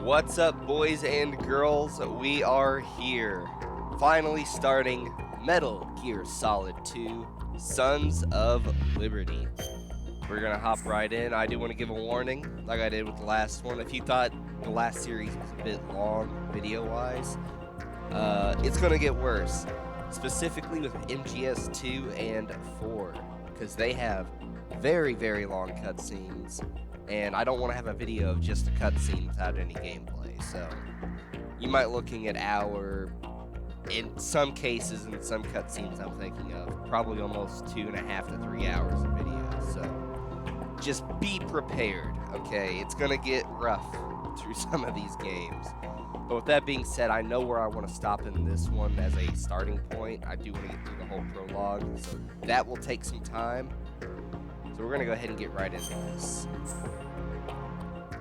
What's up, boys and girls? We are here, finally starting Metal Gear Solid 2, Sons of Liberty. We're gonna hop right in. I do want to give a warning, like I did with the last one. If you thought the last series was a bit long, video-wise, it's gonna get worse. Specifically with MGS2 and 4, because they have very, very long cutscenes. And I don't want to have a video of just a cutscene without any gameplay, so you might looking at in some cases, in some cutscenes I'm thinking of, probably almost 2.5 to 3 hours of video, so just be prepared, okay? It's gonna get rough through some of these games. But with that being said, I know where I want to stop in this one as a starting point. I do want to get through the whole prologue, so that will take some time. So we're going to go ahead and get right into this.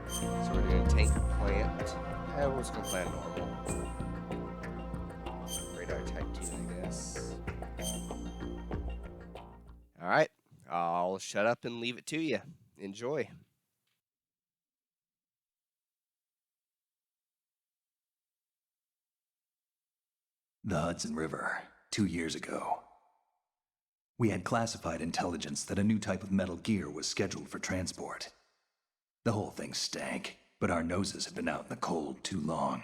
So we're doing tank plant. We're just going to plan normal. Radar type 2, I guess. Alright, I'll shut up and leave it to you. Enjoy. The Hudson River, 2 years ago. We had classified intelligence that a new type of Metal Gear was scheduled for transport. The whole thing stank, but our noses had been out in the cold too long.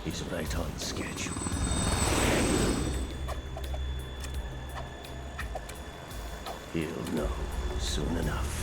He's right on schedule. He'll know soon enough.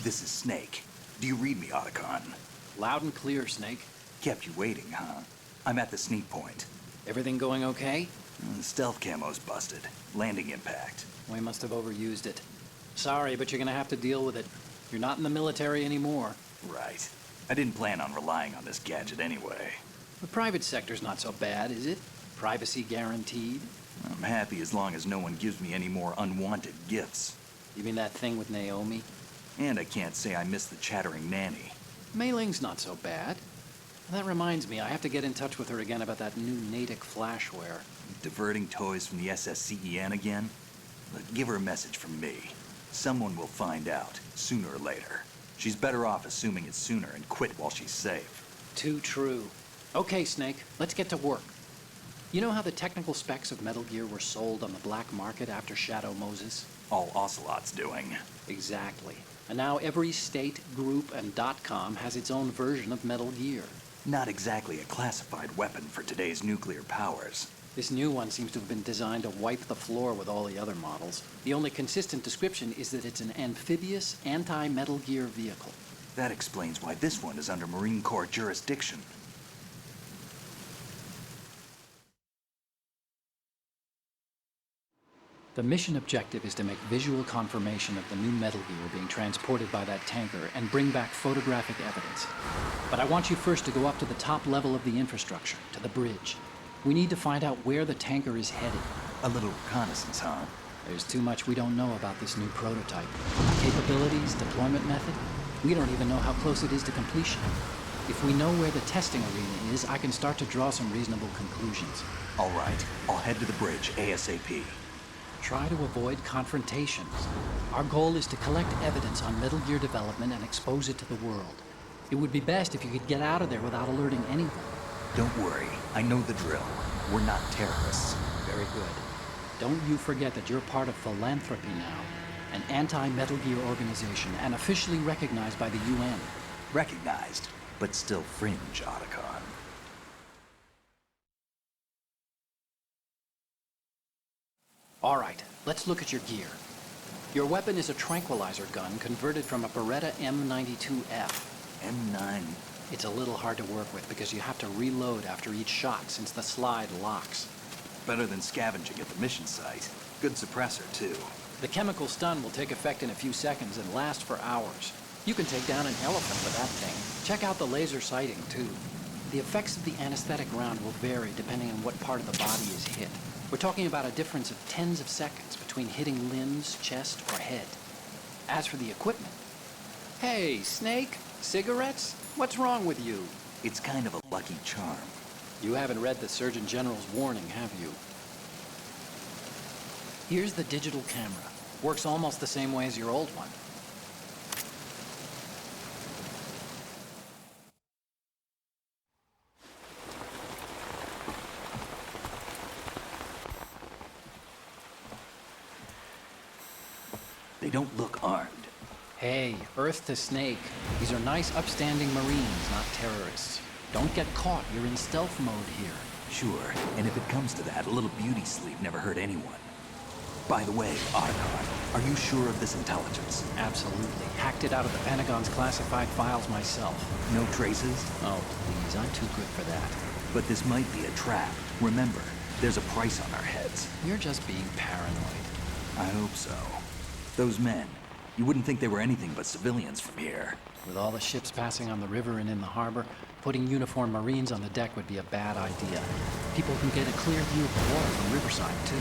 This is Snake. Do you read me, Otacon? Loud and clear, Snake. Kept you waiting, huh? I'm at the sneak point. Everything going okay? Stealth camo's busted. Landing impact. We must have overused it. Sorry, but you're gonna have to deal with it. You're not in the military anymore. Right. I didn't plan on relying on this gadget anyway. The private sector's not so bad, is it? Privacy guaranteed? I'm happy as long as no one gives me any more unwanted gifts. You mean that thing with Naomi? And I can't say I miss the chattering nanny. Mei Ling's not so bad. That reminds me, I have to get in touch with her again about that new Natick flashware. Diverting toys from the SSCEN again? But give her a message from me. Someone will find out, sooner or later. She's better off assuming it's sooner and quit while she's safe. Too true. Okay, Snake, let's get to work. You know how the technical specs of Metal Gear were sold on the black market after Shadow Moses? All Ocelot's doing. Exactly. And now every state, group, and .com has its own version of Metal Gear. Not exactly a classified weapon for today's nuclear powers. This new one seems to have been designed to wipe the floor with all the other models. The only consistent description is that it's an amphibious, anti-Metal Gear vehicle. That explains why this one is under Marine Corps jurisdiction. The mission objective is to make visual confirmation of the new Metal Gear being transported by that tanker and bring back photographic evidence. But I want you first to go up to the top level of the infrastructure, to the bridge. We need to find out where the tanker is headed. A little reconnaissance, huh? There's too much we don't know about this new prototype. Capabilities, deployment method. We don't even know how close it is to completion. If we know where the testing arena is, I can start to draw some reasonable conclusions. All right, I'll head to the bridge ASAP. Try to avoid confrontations. Our goal is to collect evidence on Metal Gear development and expose it to the world. It would be best if you could get out of there without alerting anyone. Don't worry, I know the drill. We're not terrorists. Very good. Don't you forget that you're part of Philanthropy now, an anti-Metal Gear organization and officially recognized by the UN. Recognized, but still fringe, Otacon. All right, let's look at your gear. Your weapon is a tranquilizer gun converted from a Beretta M92F. M9. It's a little hard to work with because you have to reload after each shot since the slide locks. Better than scavenging at the mission site. Good suppressor, too. The chemical stun will take effect in a few seconds and last for hours. You can take down an elephant with that thing. Check out the laser sighting, too. The effects of the anesthetic round will vary depending on what part of the body is hit. We're talking about a difference of tens of seconds between hitting limbs, chest, or head. As for the equipment... Hey, Snake, cigarettes? What's wrong with you? It's kind of a lucky charm. You haven't read the Surgeon General's warning, have you? Here's the digital camera. Works almost the same way as your old one. They don't look armed. Hey, Earth to Snake. These are nice, upstanding Marines, not terrorists. Don't get caught. You're in stealth mode here. Sure, and if it comes to that, a little beauty sleep never hurt anyone. By the way, Otacon, are you sure of this intelligence? Absolutely. Hacked it out of the Pentagon's classified files myself. No traces? Oh, please. I'm too good for that. But this might be a trap. Remember, there's a price on our heads. You're just being paranoid. I hope so. Those men, you wouldn't think they were anything but civilians from here. With all the ships passing on the river and in the harbor, putting uniformed Marines on the deck would be a bad idea. People can get a clear view of the water from Riverside, too.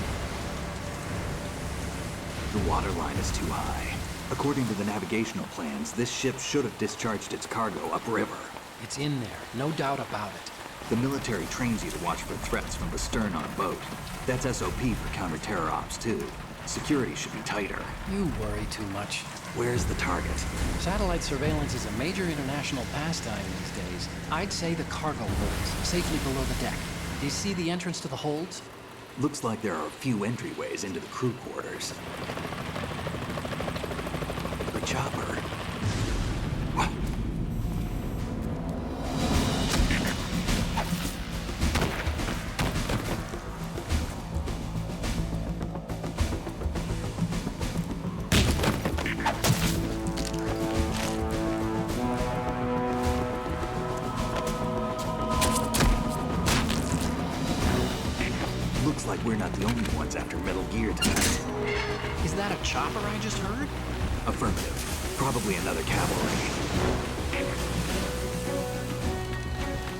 The water line is too high. According to the navigational plans, this ship should have discharged its cargo upriver. It's in there, no doubt about it. The military trains you to watch for threats from the stern on a boat. That's SOP for counter-terror ops, too. Security should be tighter. You worry too much. Where's the target? Satellite surveillance is a major international pastime these days. I'd say the cargo holds, safely below the deck. Do you see the entrance to the holds? Looks like there are a few entryways into the crew quarters. The chopper. What? Looks like we're not the only ones after Metal Gear tonight. Is that a chopper I just heard? Affirmative. Probably another cavalry.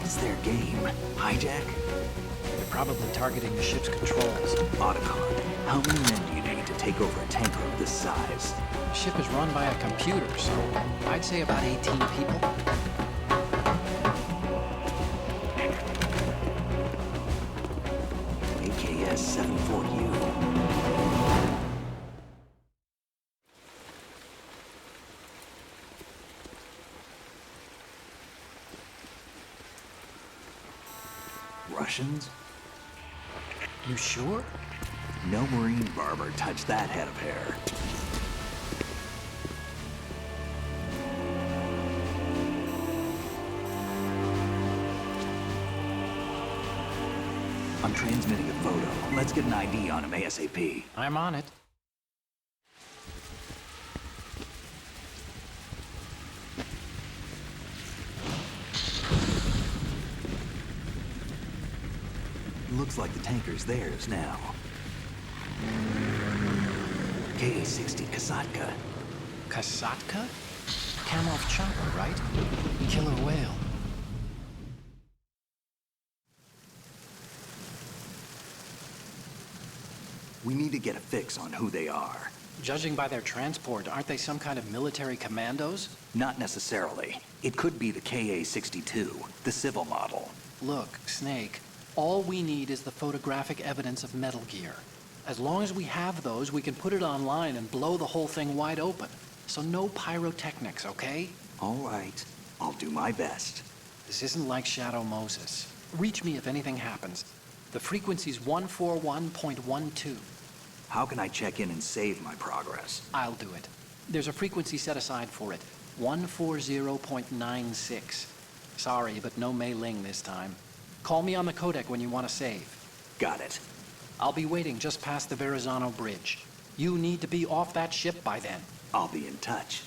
What's their game? Hijack? They're probably targeting the ship's controls. Otacon, how many men do you need to take over a tanker of this size? The ship is run by a computer, so I'd say about 18 people. AKS-74U. Russians? You sure? No Marine barber touched that head of hair. I'm transmitting a photo. Let's get an ID on him ASAP. I'm on it. Looks like the tanker's theirs now. KA-60 Kasatka. Kasatka? Kamov chopper, right? Killer whale. We need to get a fix on who they are. Judging by their transport, aren't they some kind of military commandos? Not necessarily. It could be the KA-62, the civil model. Look, Snake, all we need is the photographic evidence of Metal Gear. As long as we have those, we can put it online and blow the whole thing wide open. So no pyrotechnics, okay? All right. I'll do my best. This isn't like Shadow Moses. Reach me if anything happens. The frequency's 141.12. How can I check in and save my progress? I'll do it. There's a frequency set aside for it. 140.96. Sorry, but no Mei Ling this time. Call me on the codec when you want to save. Got it. I'll be waiting just past the Verrazano Bridge. You need to be off that ship by then. I'll be in touch.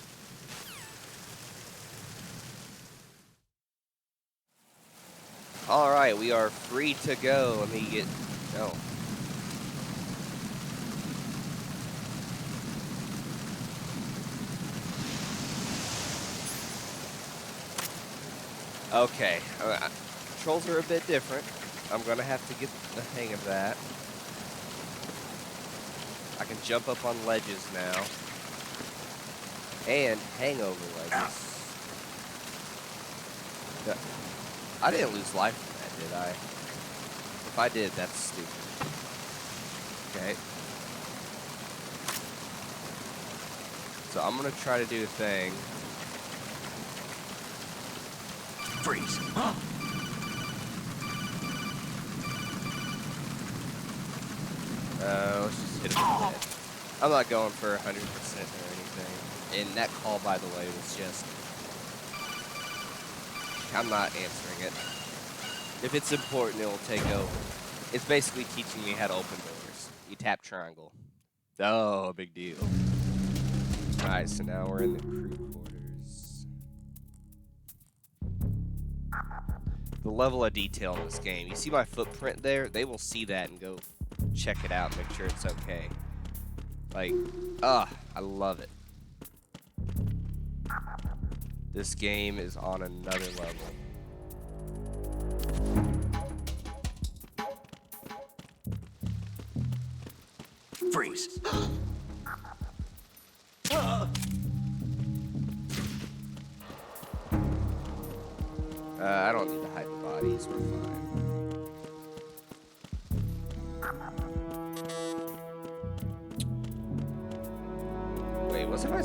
All right, we are free to go. Let me get... Oh. Okay, controls are a bit different. I'm gonna have to get the hang of that. I can jump up on ledges now. And hang over ledges. I didn't lose life from that, did I? If I did, that's stupid. Okay. So I'm gonna try to do a thing. Freeze. Huh? Let's just hit him in the head. I'm not going for 100% or anything. And that call, by the way, was just... I'm not answering it. If it's important, it will take over. It's basically teaching me how to open doors. You tap triangle. Oh, big deal. Alright, so now we're in the crew quarters. The level of detail in this game. You see my footprint there? They will see that and go check it out and make sure it's okay. Like, I love it. This game is on another level. Freeze. I don't need to hide the bodies. We're fine. Wait, wasn't I?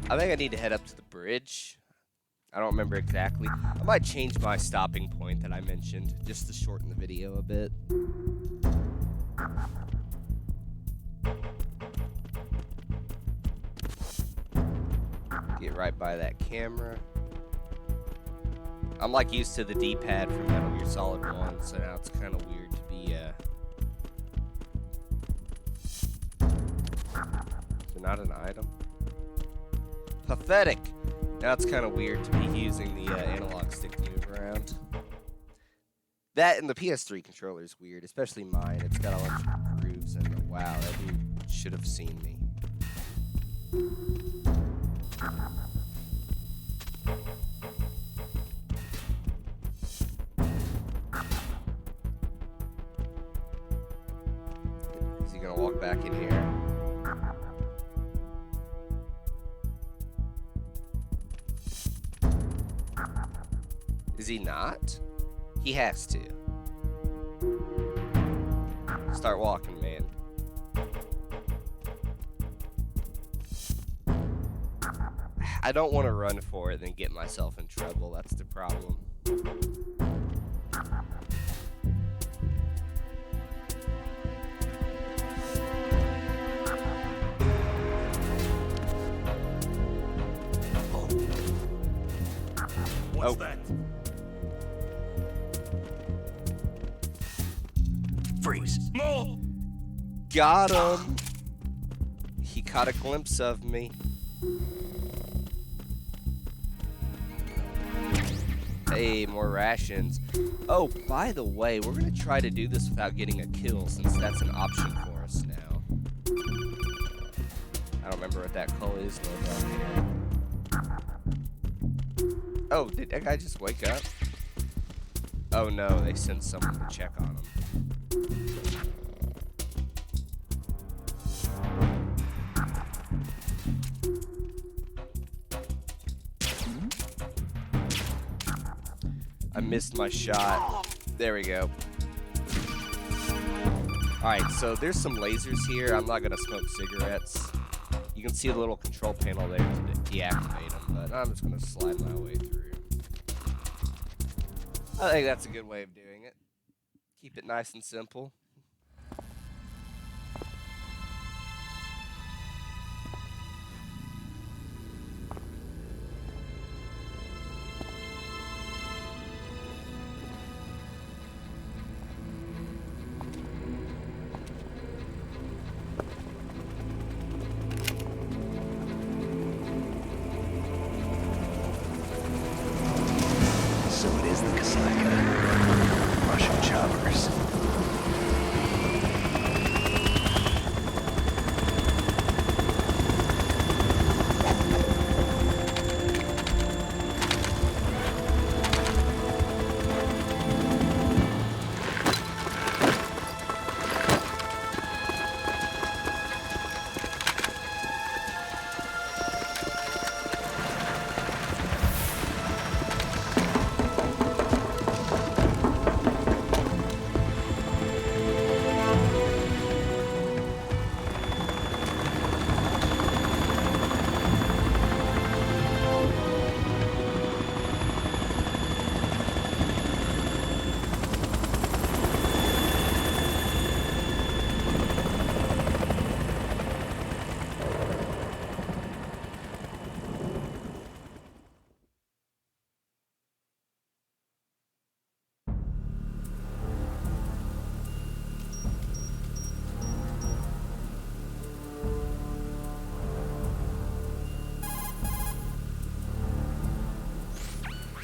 I think I need to head up to the bridge. I don't remember exactly. I might change my stopping point that I mentioned just to shorten the video a bit. Get right by that camera. I'm like used to the D-pad from Metal Gear Solid 1, so now it's kind of weird to be so not an item. Pathetic. Now it's kind of weird to be using the analog stick to move around. That and the PS3 controller is weird, especially mine. It's got a bunch of grooves and wow, that dude should have seen me. Is he gonna walk back in here? Is he not? He has to. Start walking, man. I don't want to run for it and get myself in trouble. That's the problem. What's that? Freeze! No! Got him. He caught a glimpse of me. Hey, more rations. Oh, by the way, we're gonna try to do this without getting a kill, since that's an option for us now. I don't remember what that call is though. Oh, did that guy just wake up? Oh no, they sent someone to check on him. I missed my shot. There we go. Alright, so there's some lasers here. I'm not gonna smoke cigarettes. You can see the little control panel there to deactivate them, but I'm just gonna slide my way through. I think that's a good way of doing it. Keep it nice and simple. So it is the Kasaka. Russian choppers.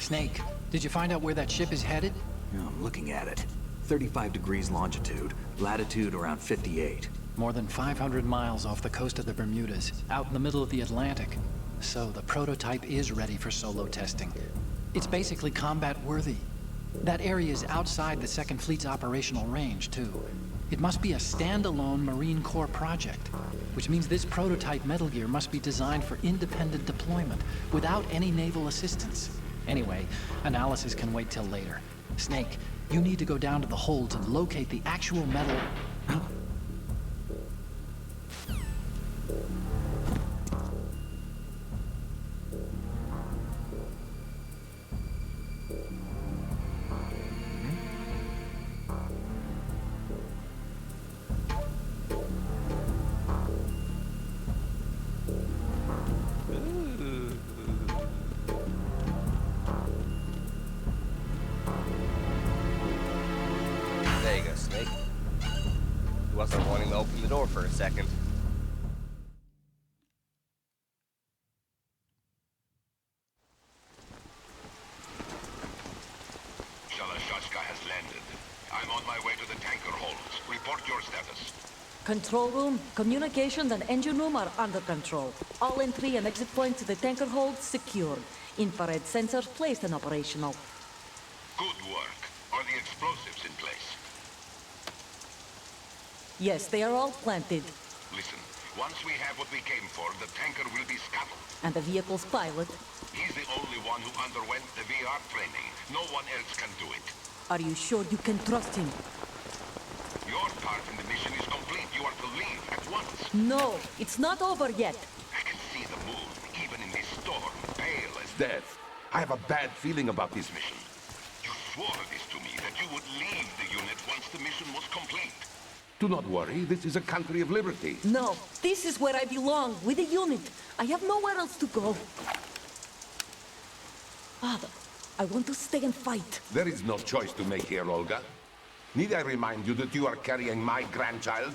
Snake, did you find out where that ship is headed? Yeah, I'm looking at it. 35 degrees longitude, latitude around 58. More than 500 miles off the coast of the Bermudas, out in the middle of the Atlantic. So the prototype is ready for solo testing. It's basically combat worthy. That area is outside the Second Fleet's operational range, too. It must be a standalone Marine Corps project, which means this prototype Metal Gear must be designed for independent deployment without any naval assistance. Anyway, analysis can wait till later. Snake, you need to go down to the holds and locate the actual metal... There you go, Snake. He wasn't wanting to open the door for a second. Shall I Matryoshka has landed. I'm on my way to the tanker holds. Report your status. Control room, communications, and engine room are under control. All entry and exit points to the tanker hold secured. Infrared sensors placed and operational. Good work. Are the explosives in place? Yes, they are all planted. Listen, once we have what we came for, the tanker will be scuttled. And the vehicle's pilot. He's the only one who underwent the VR training. No one else can do it. Are you sure you can trust him? Your part in the mission is complete. You are to leave at once. No, it's not over yet. I can see the moon, even in this storm, pale as death. I have a bad feeling about this mission. You swore this to me, that you would leave the unit once the mission was complete. Do not worry, this is a country of liberty. No, this is where I belong, with the unit. I have nowhere else to go. Father, I want to stay and fight. There is no choice to make here, Olga. Need I remind you that you are carrying my grandchild?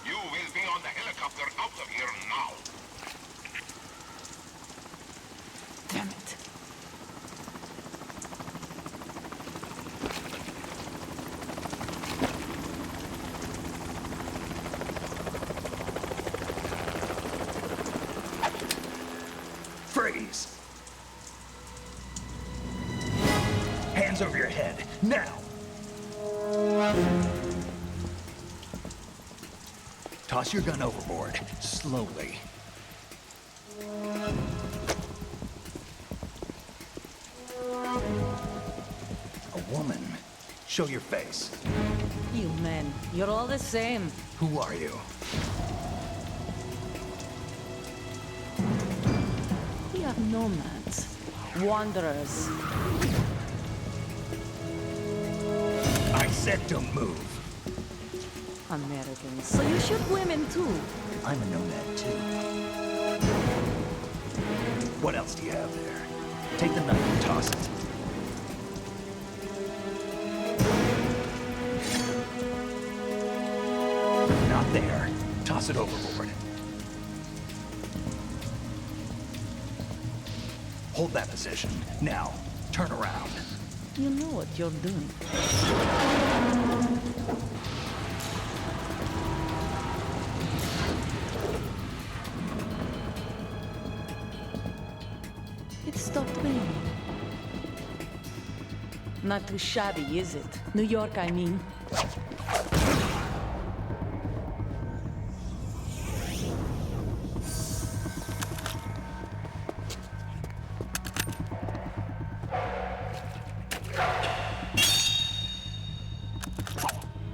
You will be on the helicopter out of here now. Damn it. Freeze! Hands over your head, now! Toss your gun overboard, slowly. A woman. Show your face. You men, you're all the same. Who are you? We are nomads. Wanderers. I said don't move. Americans. So you shoot women too. I'm a nomad too. What else do you have there? Take the knife and toss it. Not there. Toss it overboard. Hold that position. Now, turn around. You know what you're doing. It stopped raining. Not too shabby, is it? New York, I mean.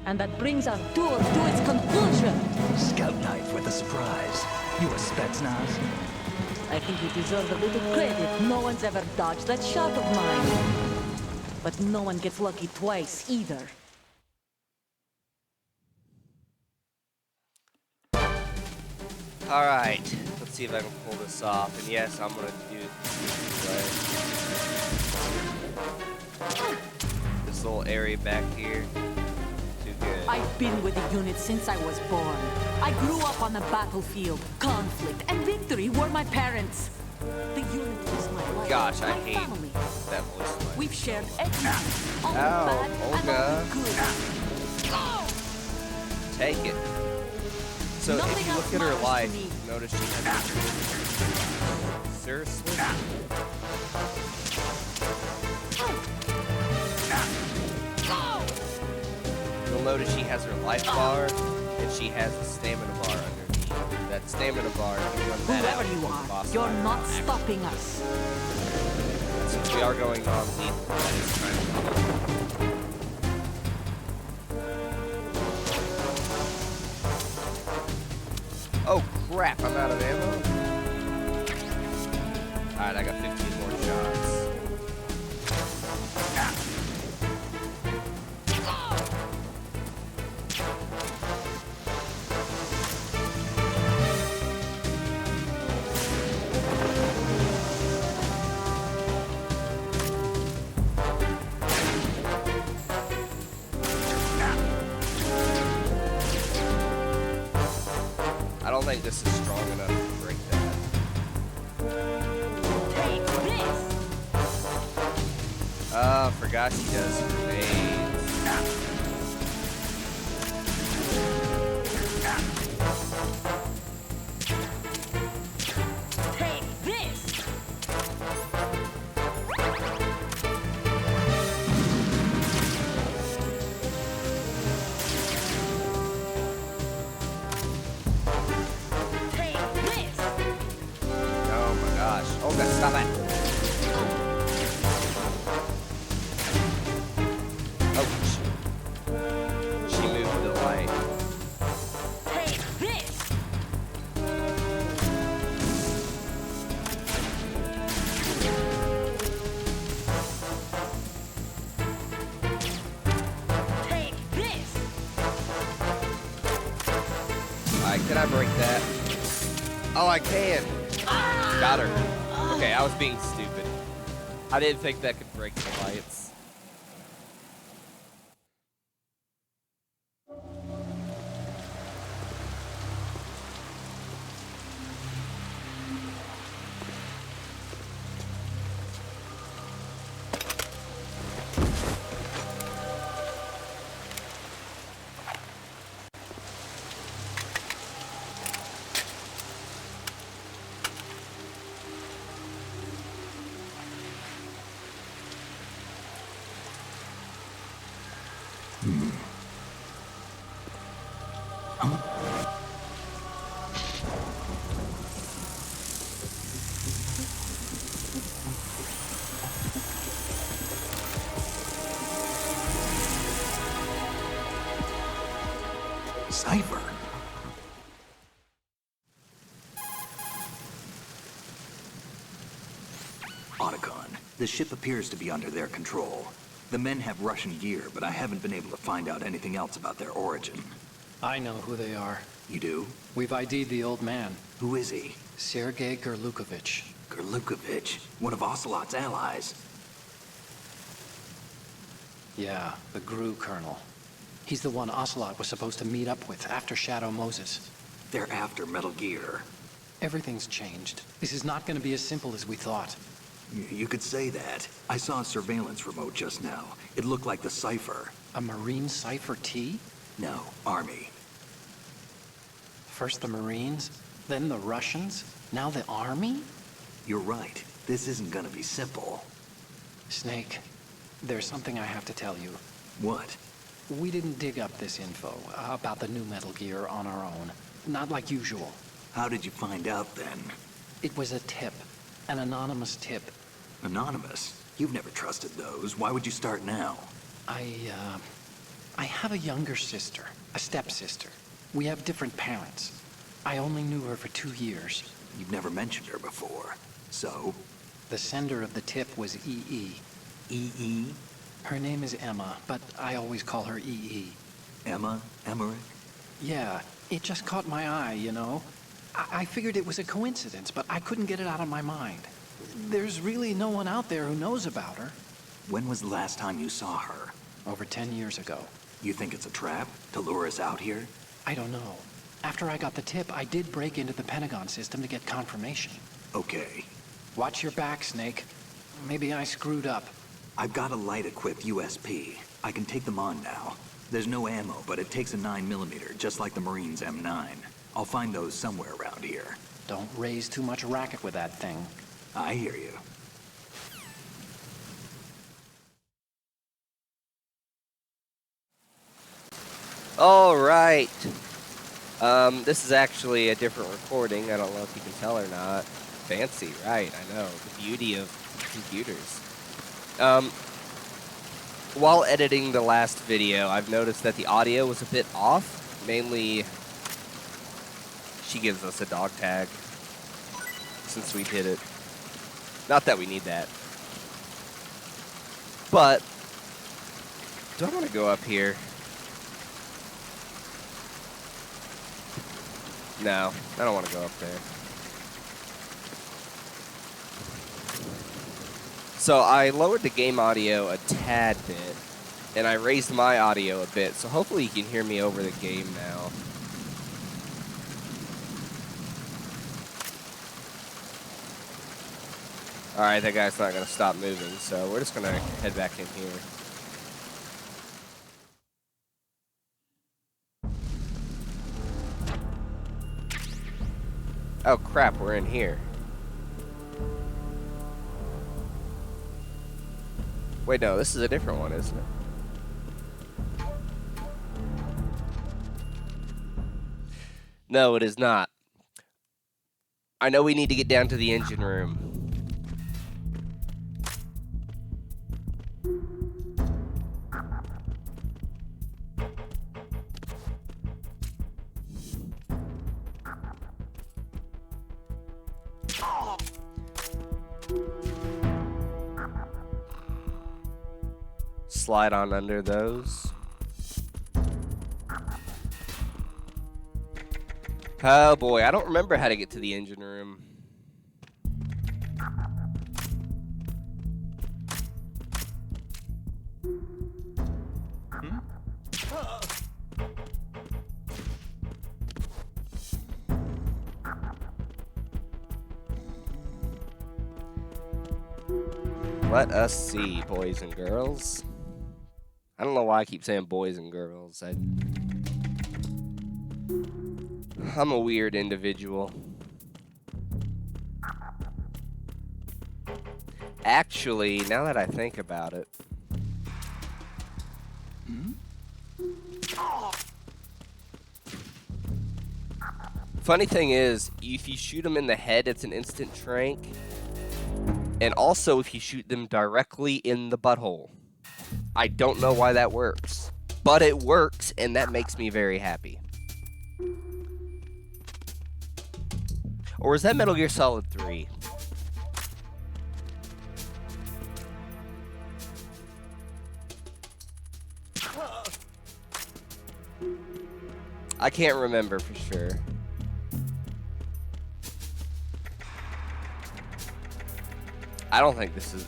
And that brings our tour to its conclusion. Scout knife with a surprise. You a Spetsnaz? I think you deserve a little credit. No one's ever dodged that shot of mine. But no one gets lucky twice, either. Alright, let's see if I can pull this off. And yes, I'm gonna do this little area back here. Too good. I've been with the unit since I was born. I grew up on the battlefield. Conflict and victory were my parents. The unit is my life. Gosh, I my hate family. that voice. We've shared everything. All the Ow, bad and all the good. Take it. So Nothing if you look else at her matters to life, me. notice she has. Seriously? You'll notice she has her life bar and she has a stamina bar underneath. That stamina bar, you run that out Whoever you with the are, boss you're fight. not stopping us. Since we are going on lethal, that is kind of Oh crap, I'm out of ammo. Alright, I got 15 more shots. I don't think this is strong enough to break that. Take this! Forgot she does grenades. Take this! Take this! Oh my gosh. Oh, God, stop it. Oh, she moved the light. Take this! Take this! Alright, can I break that? Oh, I can. Got her. Okay, I was being stupid. I didn't think that could break the lights. Cypher. Otacon, the ship appears to be under their control. The men have Russian gear, but I haven't been able to find out anything else about their origin. I know who they are. You do? We've ID'd the old man, Who is he? Sergei Gerlukovich. Gerlukovich, one of Ocelot's allies. Yeah, the GRU colonel. He's the one Ocelot was supposed to meet up with after Shadow Moses. They're after Metal Gear. Everything's changed. This is not going to be as simple as we thought. You could say that. I saw a surveillance remote just now. It looked like the Cypher. A Marine Cypher T? No, Army. First the Marines, then the Russians, now the Army? You're right. This isn't gonna be simple. Snake, there's something I have to tell you. What? We didn't dig up this info about the new Metal Gear on our own. Not like usual. How did you find out then? It was a tip. An anonymous tip. Anonymous? You've never trusted those. Why would you start now? I have a younger sister, a stepsister. We have different parents. I only knew her for 2 years. You've never mentioned her before. So? The sender of the tip was EE. EE? Her name is Emma, but I always call her EE. Emma? Emmerich? Yeah, it just caught my eye, you know? I figured it was a coincidence, but I couldn't get it out of my mind. There's really no one out there who knows about her. When was the last time you saw her? Over 10 years ago. You think it's a trap? To lure us out here? I don't know. After I got the tip, I did break into the Pentagon system to get confirmation. Okay. Watch your back, Snake. Maybe I screwed up. I've got a light-equipped USP. I can take them on now. There's no ammo, but it takes a 9mm, just like the Marines' M9. I'll find those somewhere around here. Don't raise too much racket with that thing. I hear you. All right. This is actually a different recording. I don't know if you can tell or not. Fancy, right? I know. The beauty of computers. While editing the last video, I've noticed that the audio was a bit off. Mainly, she gives us a dog tag since we did it. Not that we need that. But, do I want to go up here? No, I don't want to go up there. So I lowered the game audio a tad bit, and I raised my audio a bit, so hopefully you can hear me over the game now. Alright, that guy's not gonna stop moving, so we're just gonna head back in here. Oh crap, we're in here. Wait, no, this is a different one, isn't it? No, it is not. I know we need to get down to the engine room. Slide on under those. Oh boy, I don't remember how to get to the engine room. Let us see, boys and girls. I don't know why I keep saying boys and girls. I'm a weird individual. Actually, now that I think about it. Funny thing is, if you shoot them in the head, it's an instant trank. And also, if you shoot them directly in the butthole. I don't know why that works. But it works, and that makes me very happy. Or is that Metal Gear Solid 3? I can't remember for sure. I don't think this is...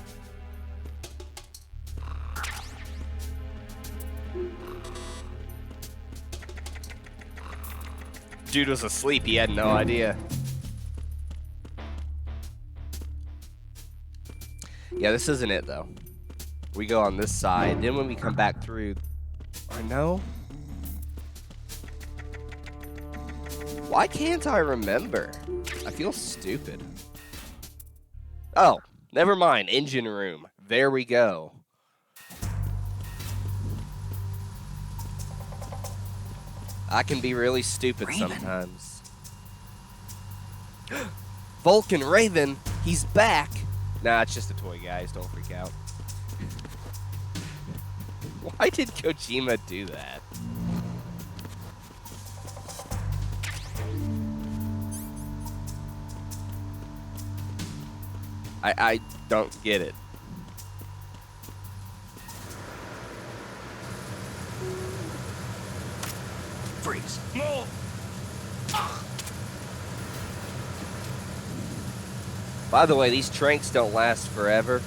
Dude was asleep, he had no idea. Yeah, this isn't it though. We go on this side, then when we come back through... Or no? Why can't I remember? I feel stupid. Oh, never mind. Engine room. There we go. I can be really stupid sometimes. Vulcan Raven, he's back. Nah, it's just a toy, guys. Don't freak out. Why did Kojima do that? I don't get it. Freeze. No! By the way, these tranks don't last forever.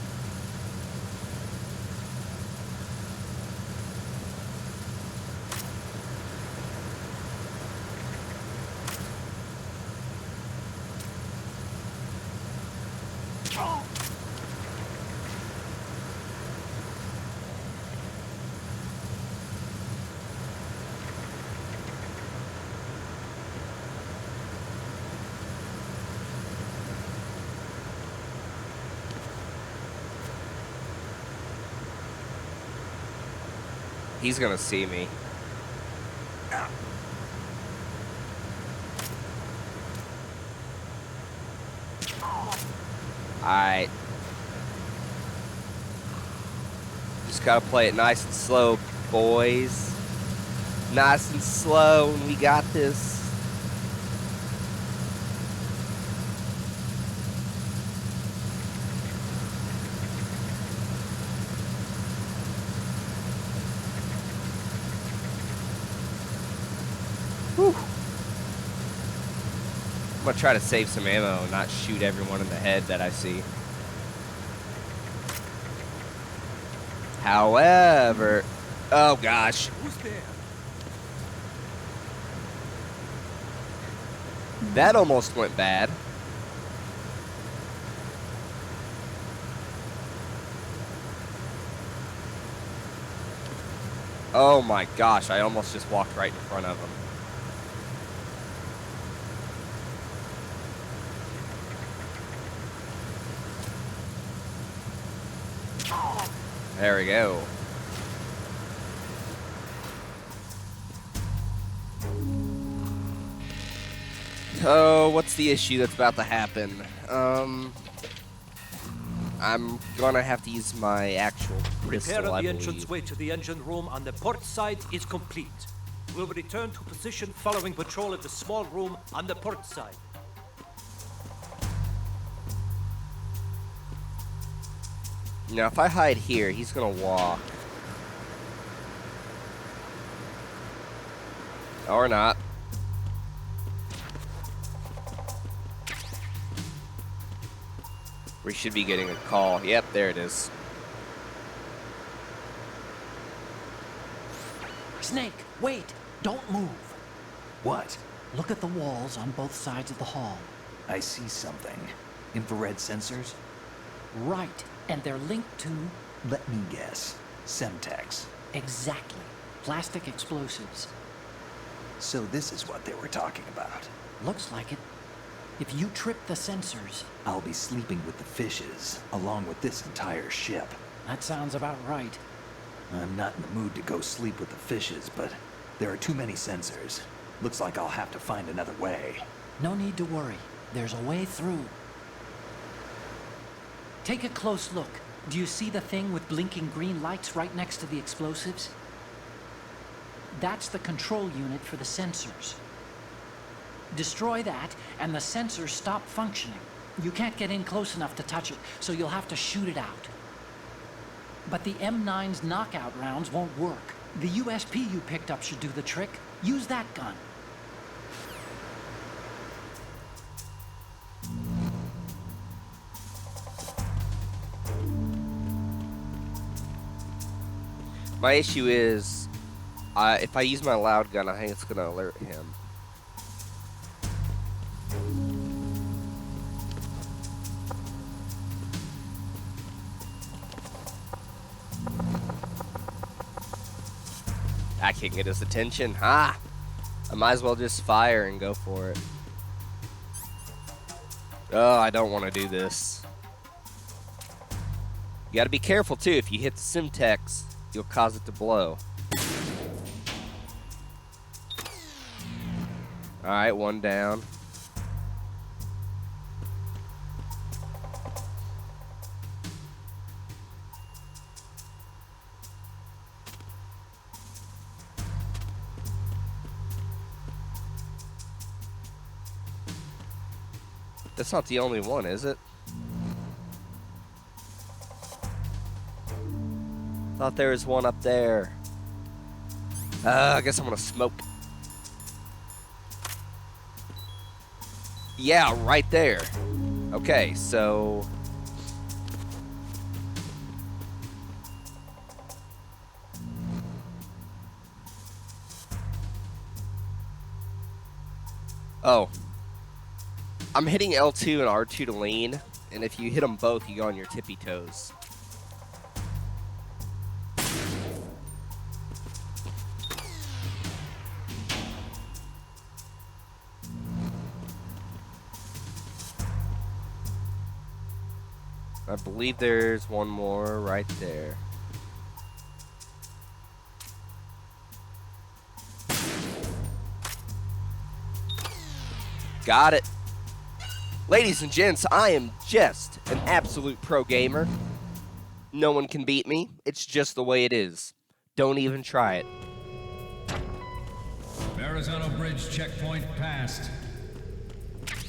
He's gonna see me. Alright. Just gotta play it nice and slow, boys. Nice and slow, and we got this. I'm gonna try to save some ammo and not shoot everyone in the head that I see. However, oh gosh. Who's there? That almost went bad. Oh my gosh, I almost just walked right in front of him. There we go. Oh, what's the issue that's about to happen? I'm gonna have to use my actual pistol, Repair of I the believe. entranceway to the engine room on the port side is complete. We'll return to position following patrol of the small room on the port side. Now, if I hide here, he's gonna walk. Or not. We should be getting a call. Yep, there it is. Snake, wait! Don't move! What? Look at the walls on both sides of the hall. I see something. Infrared sensors? Right, and they're linked to... Let me guess. Semtex. Exactly. Plastic explosives. So this is what they were talking about. Looks like it. If you trip the sensors... I'll be sleeping with the fishes, along with this entire ship. That sounds about right. I'm not in the mood to go sleep with the fishes, but there are too many sensors. Looks like I'll have to find another way. No need to worry. There's a way through. Take a close look. Do you see the thing with blinking green lights right next to the explosives? That's the control unit for the sensors. Destroy that, and the sensors stop functioning. You can't get in close enough to touch it, so you'll have to shoot it out. But the M9's knockout rounds won't work. The USP you picked up should do the trick. Use that gun. My issue is, if I use my loud gun, I think it's gonna alert him. I can't get his attention. I might as well just fire and go for it. Oh, I don't want to do this. You gotta be careful too. If you hit the Semtex, you'll cause it to blow. Alright, one down. That's not the only one, is it? Thought there was one up there. I guess I'm gonna smoke. Yeah, right there. Okay, so... Oh. I'm hitting L2 and R2 to lean, and if you hit them both, you go on your tippy toes. I believe there's one more right there. Got it. Ladies and gents, I am just an absolute pro gamer. No one can beat me. It's just the way it is. Don't even try it. Verrazano Bridge checkpoint passed.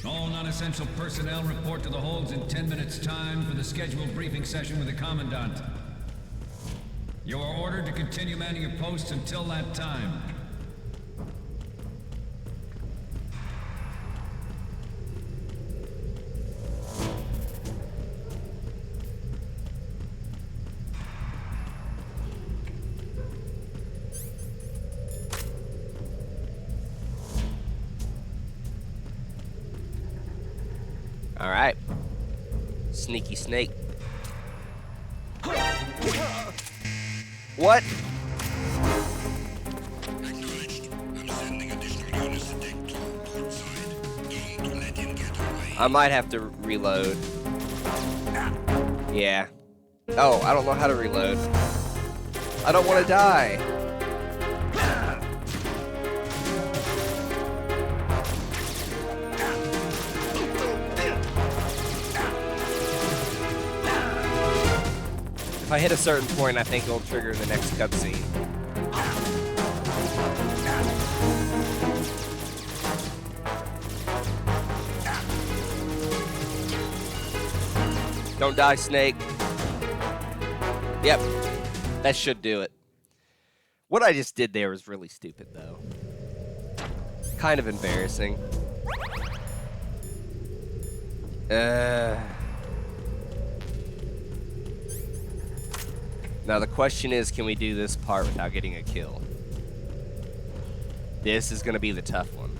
All non-essential personnel report to the holds in 10 minutes' time for the scheduled briefing session with the Commandant. You are ordered to continue manning your posts until that time. All right. Sneaky snake. What? I might have to reload. Yeah. Oh, I don't know how to reload. I don't want to die. If I hit a certain point, I think it'll trigger the next cutscene. Don't die, Snake. Yep, that should do it. What I just did there was really stupid, though. Kind of embarrassing. Now the question is, can we do this part without getting a kill? This is going to be the tough one.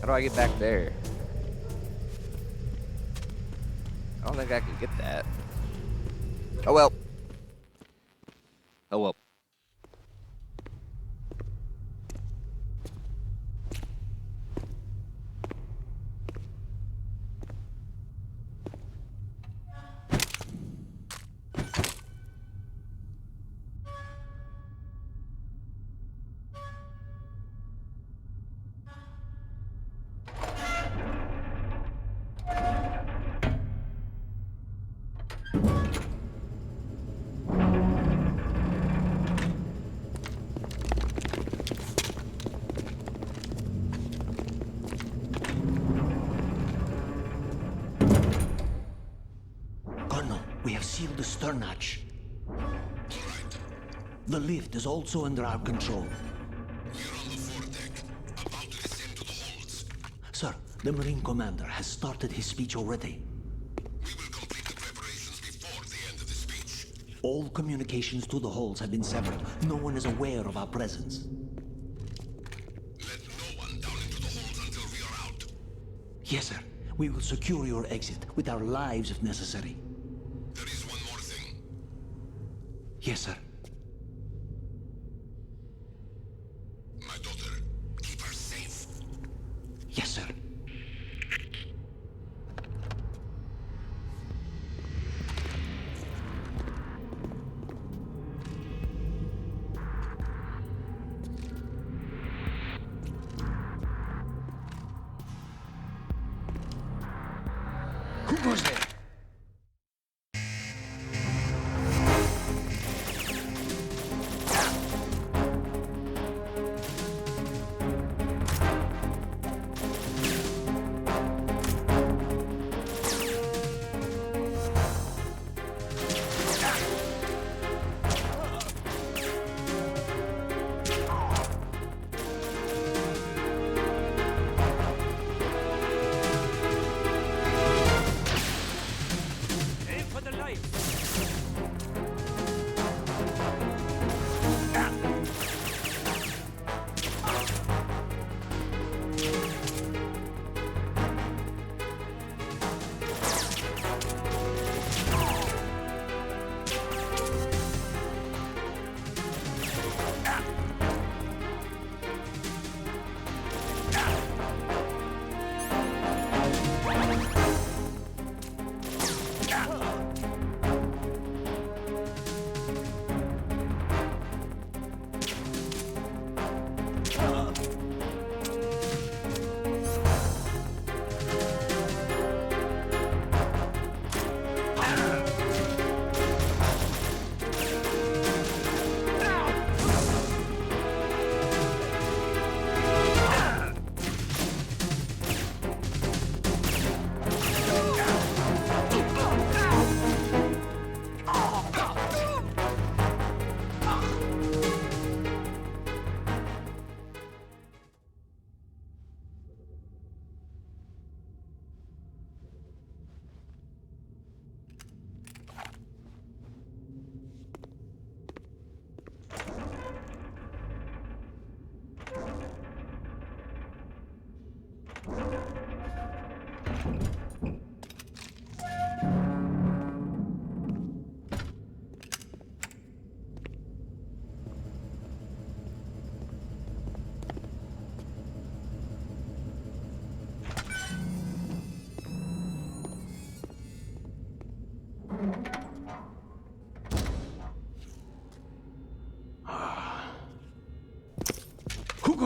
How do I get back there? I don't think I can get that. Oh well. Oh well. We have sealed the stern hatch. The lift is also under our control. We're on the foredeck, about to descend to the holds. Sir, the Marine Commander has started his speech already. We will complete the preparations before the end of the speech. All communications to the holds have been severed. No one is aware of our presence. Let no one down into the holds until we are out. Yes, sir. We will secure your exit with our lives if necessary. There is one more thing. Yes, sir. My daughter, keep her safe. Yes, sir. Who goes there? Aim for the light.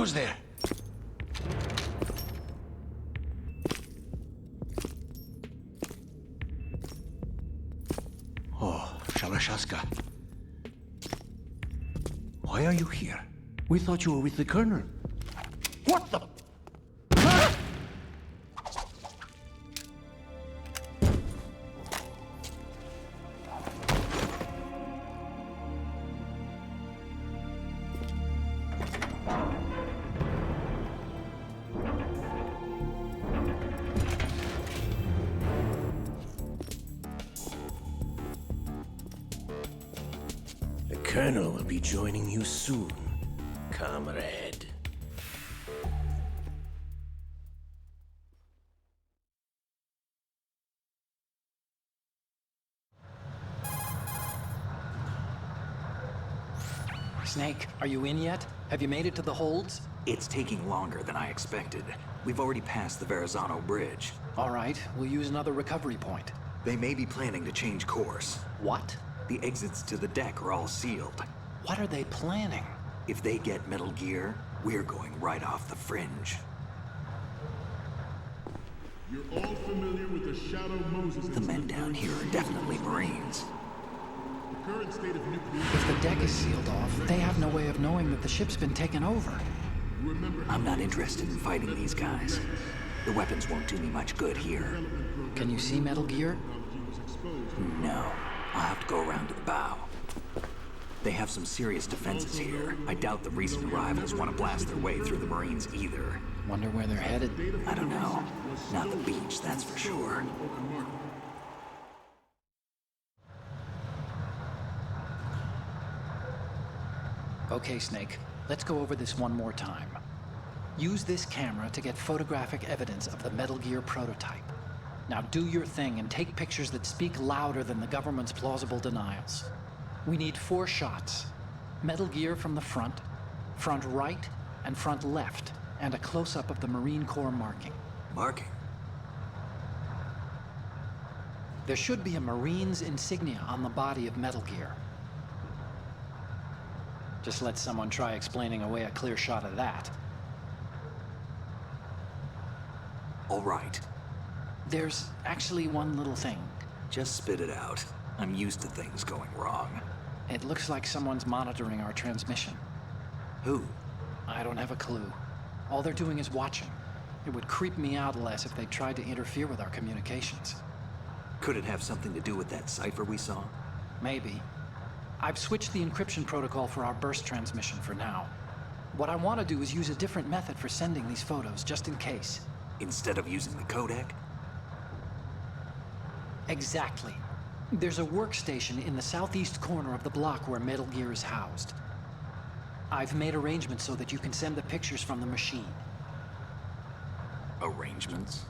goes there? Oh, Shalashaska. Why are you here? We thought you were with the Colonel. What the? The Colonel will be joining you soon, comrade. Snake, are you in yet? Have you made it to the holds? It's taking longer than I expected. We've already passed the Verrazano Bridge. All right, we'll use another recovery point. They may be planning to change course. What? The exits to the deck are all sealed. What are they planning? If they get Metal Gear, we're going right off the fringe. You're all familiar with the Shadow Moses. The men down here are definitely Marines. The current state of nuclear. If the deck is sealed off, they have no way of knowing that the ship's been taken over. I'm not interested in fighting these guys. The weapons won't do me much good here. Can you see Metal Gear? No. I'll have to go around to the bow. They have some serious defenses here. I doubt the recent arrivals want to blast their way through the Marines either. Wonder where they're headed. I don't know. Not the beach, that's for sure. Okay, Snake. Let's go over this one more time. Use this camera to get photographic evidence of the Metal Gear prototype. Now do your thing and take pictures that speak louder than the government's plausible denials. We need 4 shots. Metal Gear from the front right, and front left, and a close-up of the Marine Corps marking. Marking? There should be a Marine's insignia on the body of Metal Gear. Just let someone try explaining away a clear shot of that. All right. There's actually one little thing. Just spit it out. I'm used to things going wrong. It looks like someone's monitoring our transmission. Who? I don't have a clue. All they're doing is watching. It would creep me out less if they tried to interfere with our communications. Could it have something to do with that cipher we saw? Maybe. I've switched the encryption protocol for our burst transmission for now. What I want to do is use a different method for sending these photos, just in case. Instead of using the codec? Exactly. There's a workstation in the southeast corner of the block where Metal Gear is housed. I've made arrangements so that you can send the pictures from the machine. Arrangements?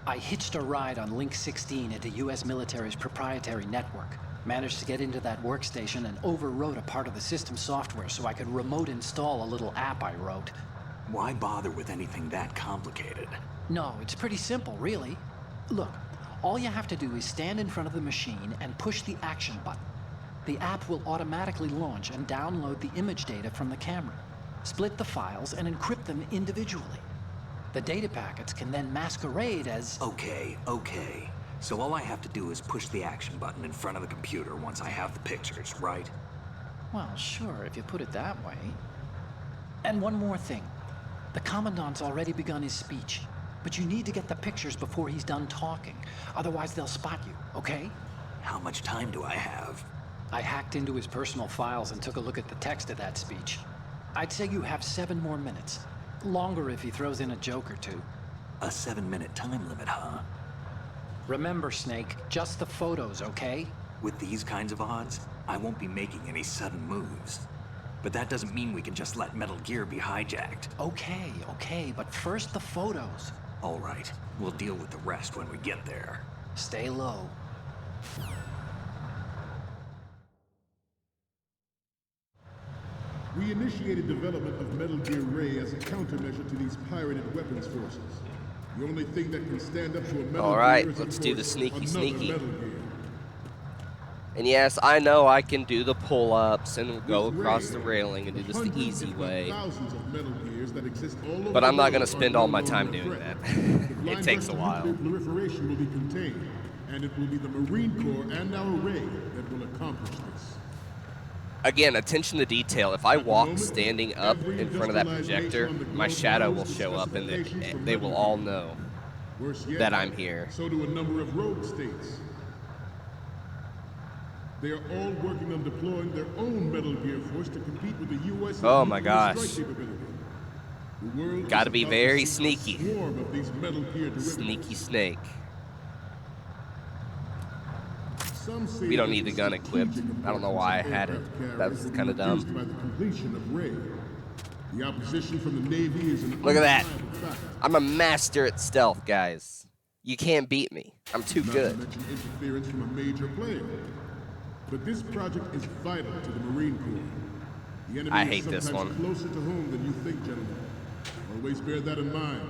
I hitched a ride on Link 16 into US military's proprietary network. Managed to get into that workstation and overwrote a part of the system software so I could remote install a little app I wrote. Why bother with anything that complicated? No, it's pretty simple, really. Look, all you have to do is stand in front of the machine and push the action button. The app will automatically launch and download the image data from the camera, split the files, and encrypt them individually. The data packets can then masquerade as... Okay. So all I have to do is push the action button in front of the computer once I have the pictures, right? Well, sure, if you put it that way. And one more thing. The Commandant's already begun his speech, but you need to get the pictures before he's done talking. Otherwise, they'll spot you, okay? How much time do I have? I hacked into his personal files and took a look at the text of that speech. I'd say you have 7 more minutes. Longer if he throws in a joke or two. A 7-minute time limit, huh? Remember, Snake, just the photos, okay? With these kinds of odds, I won't be making any sudden moves. But that doesn't mean we can just let Metal Gear be hijacked. Okay, but first the photos. All right, we'll deal with the rest when we get there. Stay low. We initiated development of Metal Gear Ray as a countermeasure to these pirated weapons forces. The only thing that can stand up to a Metal All right, Gear is, of let's do the course, sneaky another sneaky. Metal Gear. And yes, I know I can do the pull-ups and go With across Ray, the railing and do this the hundreds, easy if not way. thousands of Metal Gears that exist all over But I'm the not going to world spend are all no my longer time a doing threat. that. The flying It takes a burst of while. nuclear proliferation will be contained, and it will be the Marine Corps and our Ray that will accomplish this. Again, attention to detail. If I At the walk moment, standing up every in front of that industrialized projector, nation on the my globe shadow knows will the show up and specifications for they will Metal all Gear. know Worse yet, that I'm here. so do a number of rogue states. They are all working on deploying their own Metal Gear force to compete with the U.S. Oh my nuclear gosh. strike capability. The world Gotta is be about very to see a sneaky. swarm of these Metal Gear derivatives. Sneaky snake. Some say We don't that need the gun equipped. strategic I don't know why I importance had of it. aircraft That was carriers will be kind of dumb. reduced by the completion of Ray. The opposition from the Navy is an Look at that. undeniable fact. I'm a master at stealth, guys. You can't beat me. I'm too Not good. to mention interference from a major player. But this project is vital to the Marine Corps. The enemy I is hate this sometimes one. closer to home than you think, gentlemen. Always bear that in mind.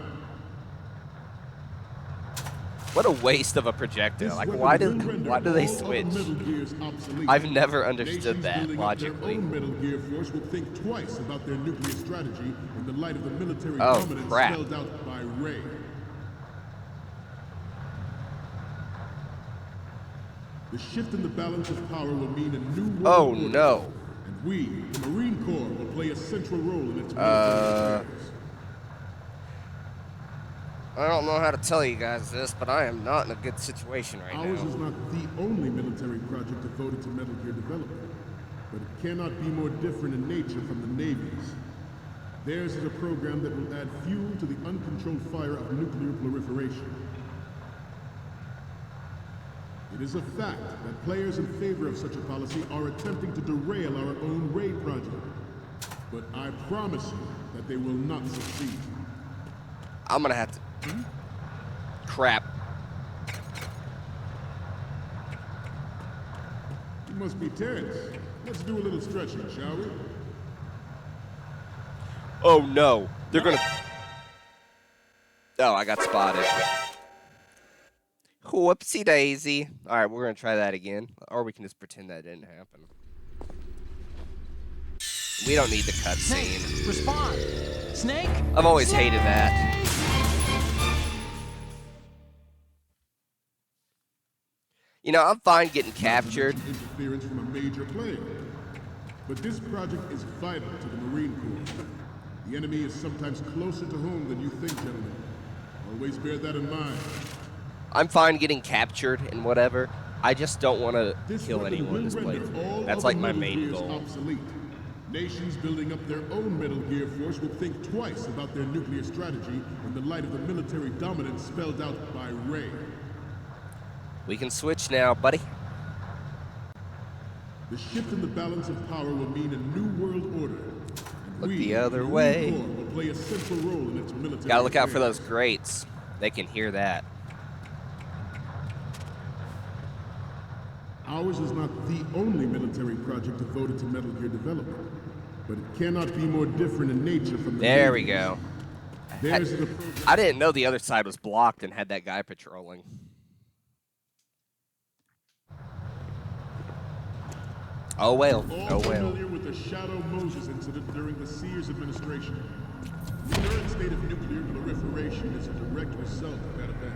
What a waste of a projectile. This Like, weapon why will do render they all other switch? Metal Gears obsolete. I've never understood Nations that building up their logically. own Metal Gear force will think twice about their nuclear strategy in the light of the military Oh, dominance crap. spelled out by Ray. The shift in the balance of power will mean a new world Oh order. no. And we, the Marine Corps, will play a central role in its military affairs. I don't know how to tell you guys this, but I am not in a good situation right Ours is now. not the only military project devoted to Metal Gear development, but it cannot be more different in nature from the Navy's. Theirs is a program that will add fuel to the uncontrolled fire of nuclear proliferation. It is a fact that players in favor of such a policy are attempting to derail our own Ray project. But I promise you that they will not succeed. I'm gonna have to. Crap. You must be Terrence. Let's do a little stretching, shall we? Oh no. They're gonna. Oh, I got spotted. Whoopsie daisy. Alright, we're gonna try that again. Or we can just pretend that didn't happen. We don't need the cutscene. Snake, respond! Snake? I've always hated that. You know, I'm fine getting captured. Interference from a major player. But this project is vital to the Marine Corps. The enemy is sometimes closer to home than you think, gentlemen. Always bear that in mind. I'm fine getting captured and whatever. I just don't want to This kill weapon anyone will this render playthrough. all That's other like my Metal main Gears goal. obsolete. Nations building up their own Metal Gear force will think twice about their nuclear strategy in the light of the military dominance spelled out by Ray. We can switch now, buddy. The shift in the balance of power will mean a new world order. And Look we, the other Marine way. Corps, will play a central role in its military Gotta look out for affairs. those grates. They can hear that. Ours is not the only military project devoted to Metal Gear development, but it cannot be more different in nature from the There we Navy's. go. Theirs is a program I didn't know the other side was blocked and had that guy patrolling. Oh well. all Oh well. familiar with the Shadow Moses incident during the Sears administration. The current state of nuclear proliferation is a direct result of that event.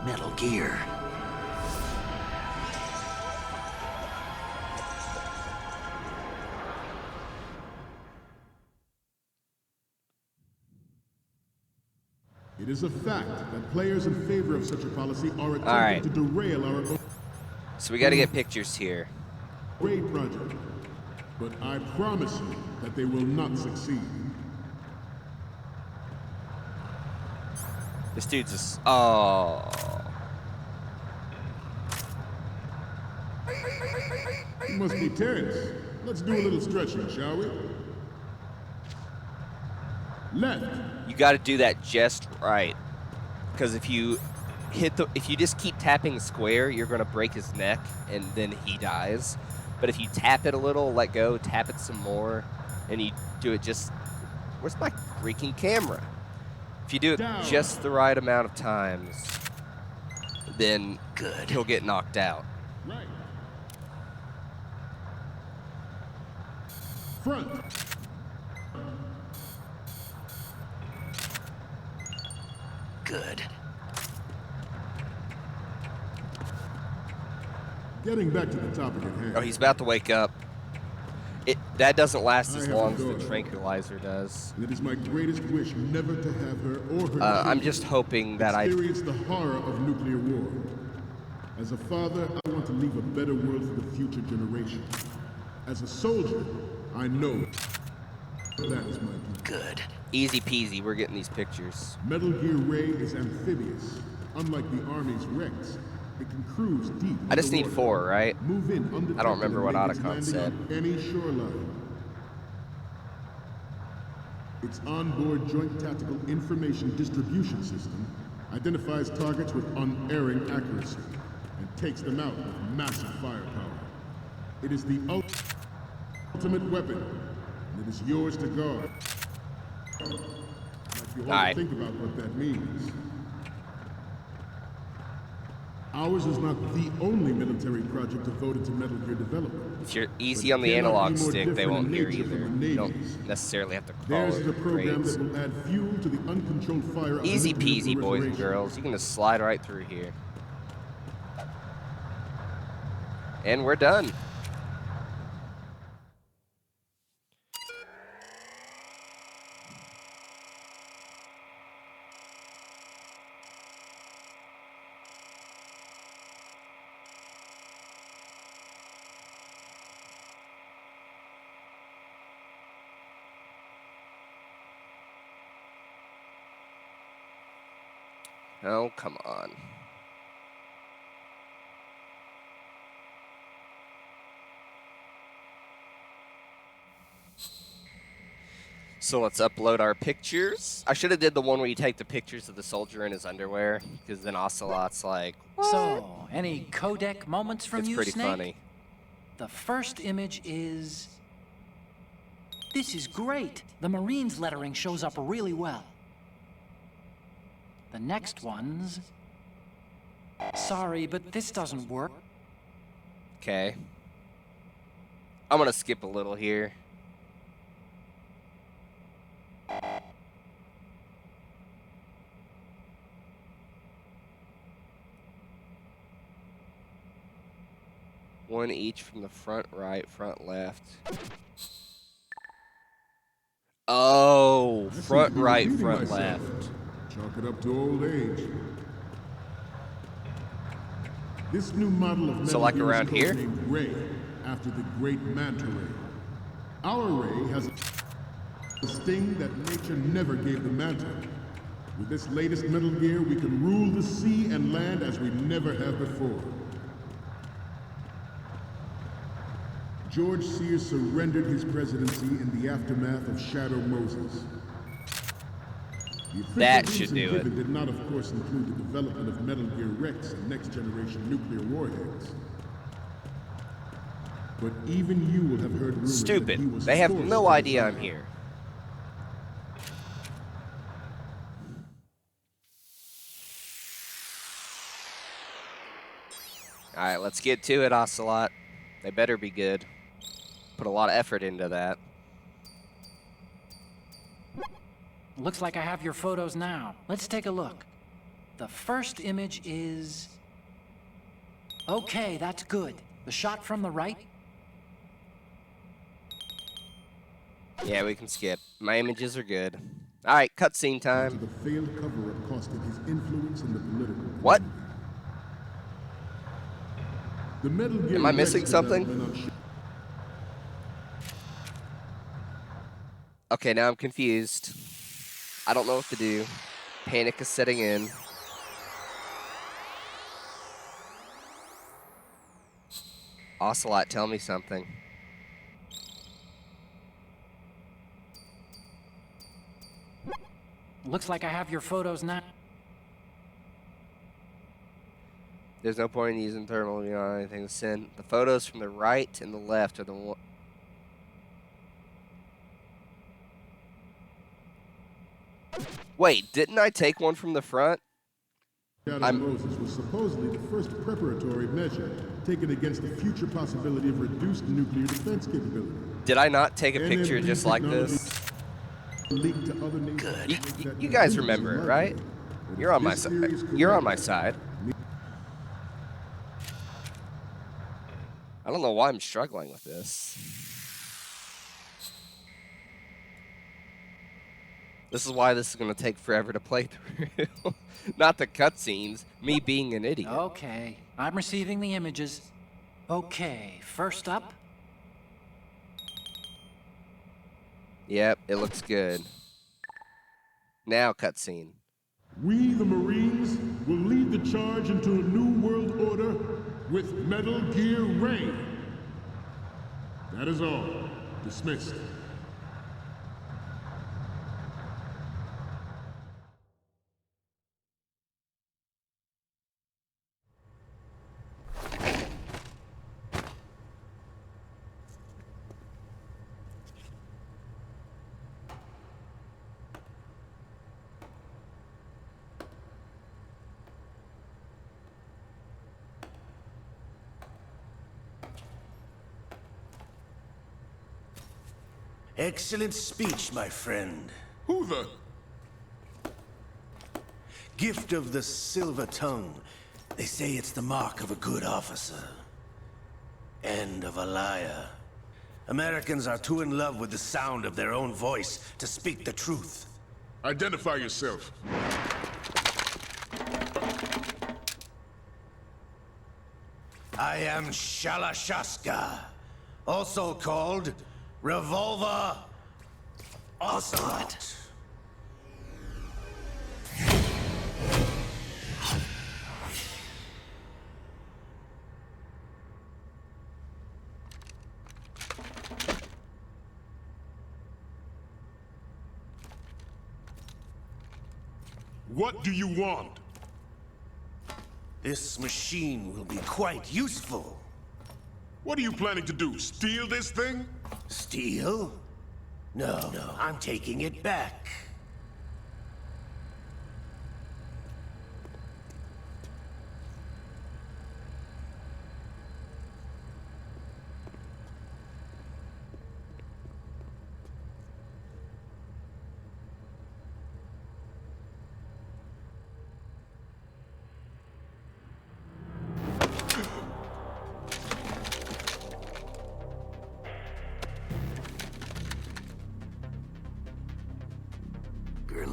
Metal Gear. It is a fact that players in favor of such a policy are attempting right. to derail our own So we gotta get pictures here. Ray project. But I promise you that they will not succeed. This dude's just. Oh. You must be Terrence. Let's do a little stretching, shall we? Left. You gotta do that just right. Because if you if you just keep tapping square, you're gonna break his neck and then he dies. But if you tap it a little, let go, tap it some more, and you do it just... Where's my freaking camera? If you do it just the right amount of times, then he'll get knocked out. Right. Front. Good. Getting back to the topic at hand. Oh, he's about to wake up. That doesn't last I as have long a as the daughter, tranquilizer does. and it is my greatest wish never to have her or her I'm children just hoping that experience the horror of nuclear war. As a father, I want to leave a better world for the future generation. As a soldier, I know that is my duty. Good. Easy peasy, we're getting these pictures. Metal Gear Ray is amphibious. Unlike the Army's Rex, it can cruise deep. I just need underwater, 4, right? Move in undetected I don't remember what and make its Otacon landing said. on any shoreline. Its onboard Joint Tactical Information Distribution System identifies targets with unerring accuracy and takes them out with massive firepower. It is the ultimate weapon, and it is yours to guard. Like you all Alright. think about what that means. Ours is not the only military project devoted to Metal Gear development. If you're easy But on the it cannot be analog more stick, they different won't in hear nature either. than the You Navy's. don't necessarily have to call Theirs is a it program grades. that will add fuel to the uncontrolled fire of Easy nuclear peasy, boys and proliferation. girls. You can just slide right through here. And we're done. Oh, come on. So let's upload our pictures. I should have did the one where you take the pictures of the soldier in his underwear, because then Ocelot's like, So, any codec moments from it's you, pretty Snake? funny. The first image is... This is great. The Marines lettering shows up really well. The next one's... Sorry, but this doesn't work. Okay. I'm gonna skip a little here. One each from the front right, front left. Oh, I seem front to be right, repeating front myself. left. Chalk it up to old age. This new model of Metal like Gear around is here? codenamed Ray, after the great Manta Ray. Our Ray has a sting that nature never gave the Manta. With this latest Metal Gear, we can rule the sea and land as we never have before. George Sears surrendered his presidency in the aftermath of Shadow Moses. The official That should reason do it. given did not, of course, include the development of Metal Gear Rex and next-generation nuclear warheads. But even you will have heard rumors that he Stupid. was They have forced no to idea resign. I'm here. Alright, let's get to it, Ocelot. They better be good. Put a lot of effort into that. Looks like I have your photos now. Let's take a look. The first image is... Okay, that's good. The shot from the right? Yeah, we can skip. My images are good. Alright, cutscene To time. the failed cover-up costing his influence in the political. What? The Metal Gear Am I Rex missing something? development on Okay, now I'm confused. I don't know what to do. Panic is setting in. Ocelot, tell me something. Looks like I have your photos now. There's no point in using thermal or anything to send. The photos from the right and the left are the one. Wait, didn't I take one from the front? Moses was supposedly the first preparatory measure taken against the future possibility of reduced nuclear defense capability. Did I not take a picture just like this? Good. You guys remember it, right? You're on my side. You're on my side. I don't know why I'm struggling with this. This is why this is going to take forever to play through. Not the cutscenes, me being an idiot. Okay, I'm receiving the images. Okay, first up. Yep, it looks good. Now cutscene. We, the Marines, will lead the charge into a new world order with Metal Gear Ray. That is all. Dismissed. Excellent speech, my friend. Who the? Gift of the silver tongue. They say it's the mark of a good officer. And of a liar. Americans are too in love with the sound of their own voice to speak the truth. Identify yourself. I am Shalashaska, also called Revolver Ocelot. What do you want? This machine will be quite useful. What are you planning to do? Steal this thing? Steal? No, I'm taking it back.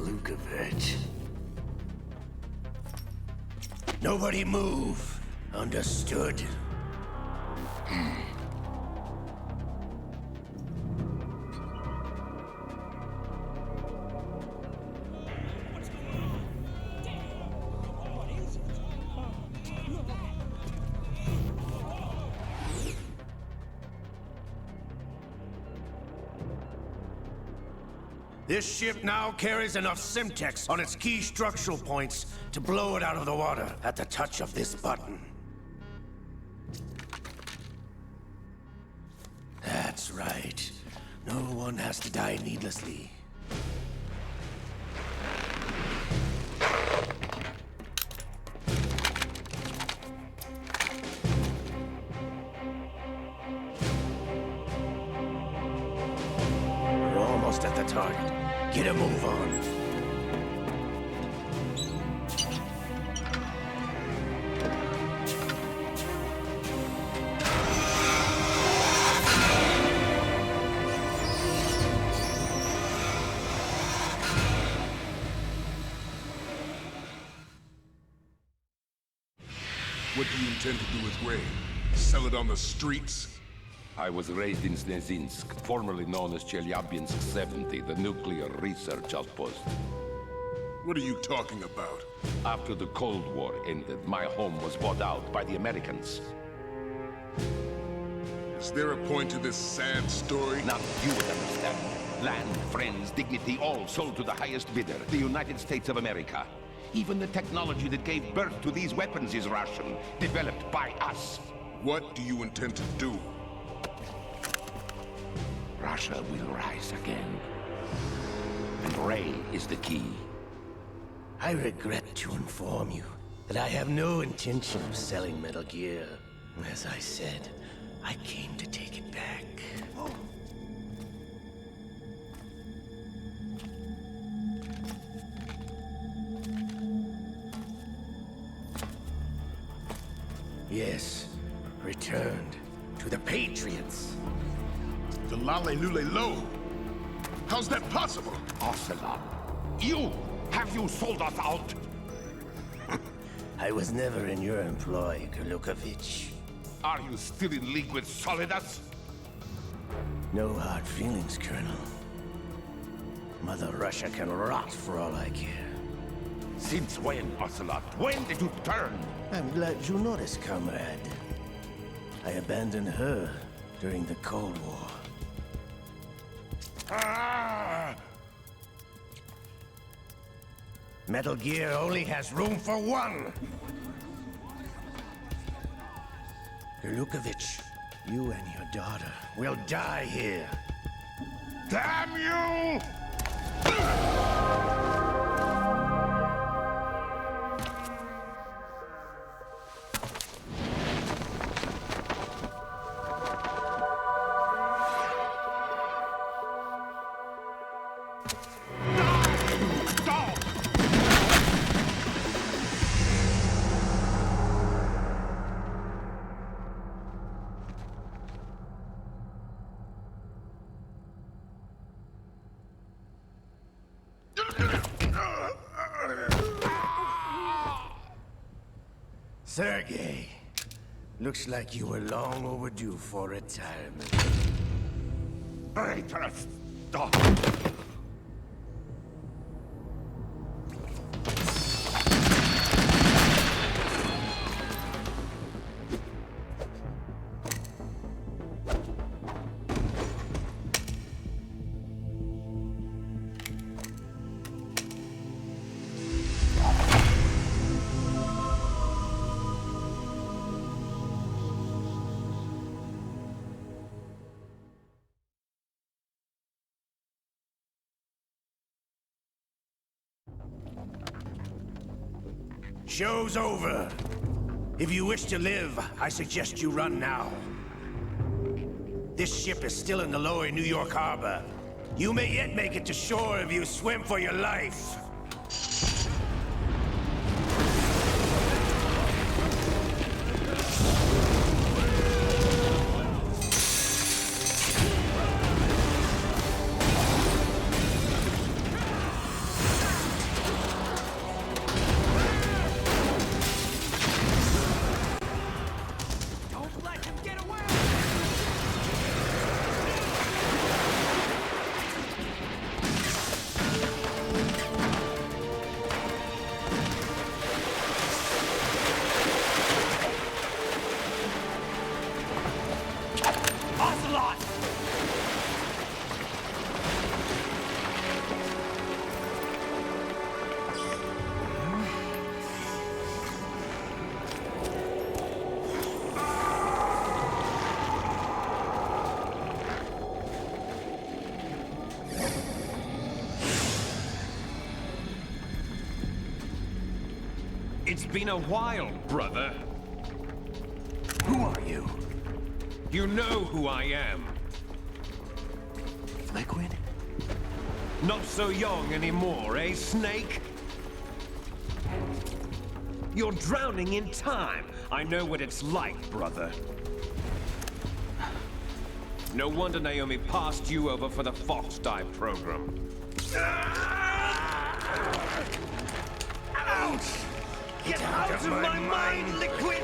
Lukovich. Nobody move. Understood? This ship now carries enough Simtex on its key structural points to blow it out of the water at the touch of this button. That's right. No one has to die needlessly. We're almost at the target. Get a move on. What do you intend to do with Ray? Sell it on the streets? I was raised in Snezinsk, formerly known as Chelyabinsk 70, the nuclear research outpost. What are you talking about? After the Cold War ended, my home was bought out by the Americans. Is there a point to this sad story? Now you would understand. Land, friends, dignity, all sold to the highest bidder, the United States of America. Even the technology that gave birth to these weapons is Russian, developed by us. What do you intend to do? Russia will rise again. And Ray is the key. I regret to inform you that I have no intention of selling Metal Gear. As I said, I came to take it back. Yes, returned to the Patriots. The Lale Lule Lo? How's that possible? Ocelot, have you sold us out? I was never in your employ, Kurlukovich. Are you still in league with Solidus? No hard feelings, Colonel. Mother Russia can rot for all I care. Since when, Ocelot? When did you turn? I'm glad you noticed, comrade. I abandoned her during the Cold War. Ah! Metal Gear only has room for one! Kurlukovich, you and your daughter will die here. Damn you! Sergei, looks like you were long overdue for retirement. Traitors! Stop! Show's over. If you wish to live, I suggest you run now. This ship is still in the lower New York harbor. You may yet make it to shore if you swim for your life. It's been a while, brother. Who are you? You know who I am. Liquid? Not so young anymore, eh, Snake? You're drowning in time. I know what it's like, brother. No wonder Naomi passed you over for the Fox Dive program. Ouch! Get out of my mind, Liquid!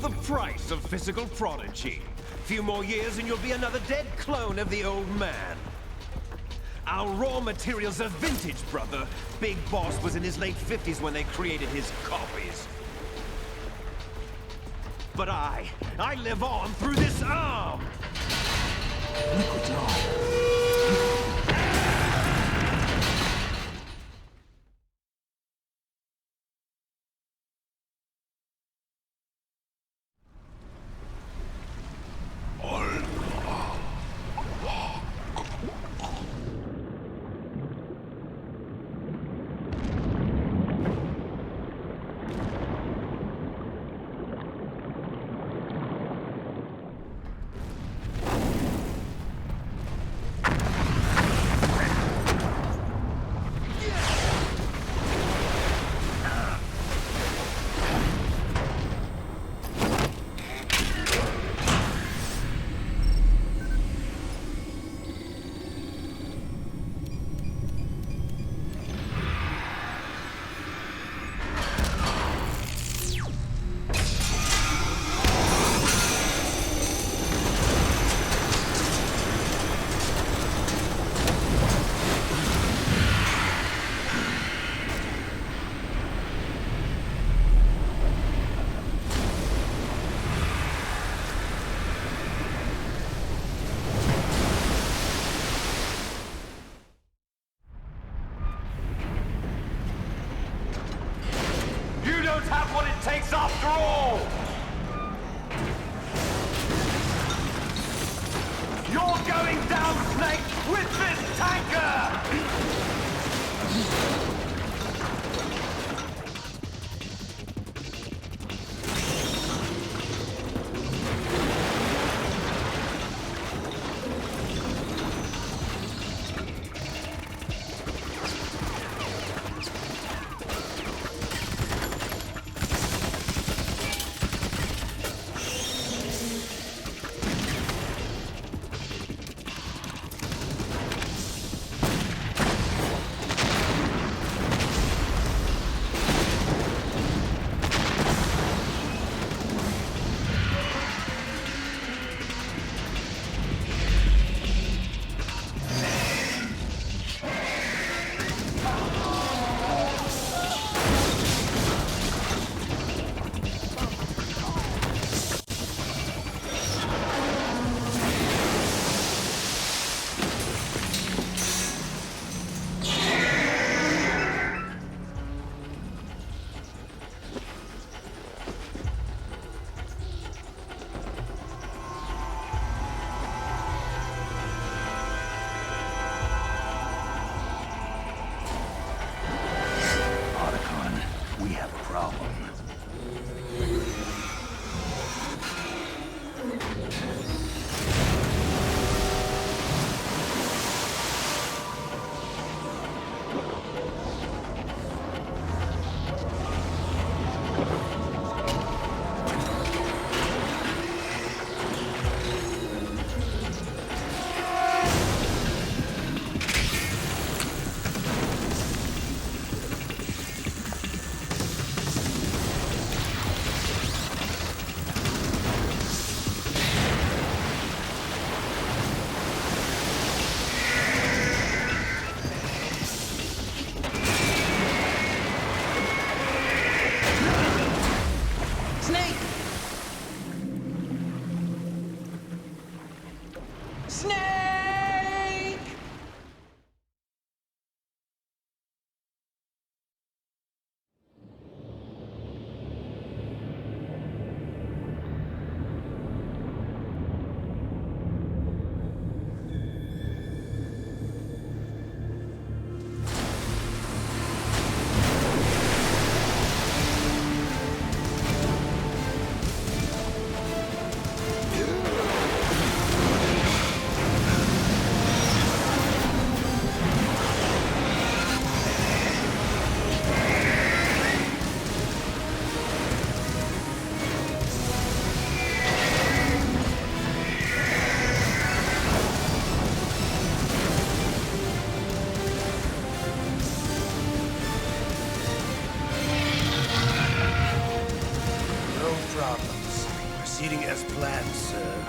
The price of physical prodigy. Few more years and you'll be another dead clone of the old man. Our raw materials are vintage, brother. Big Boss was in his late 50s when they created his copies. But I live on through this arm! Have what it takes after all! You're going down, Snake, with this tanker! Proceeding as planned, sir.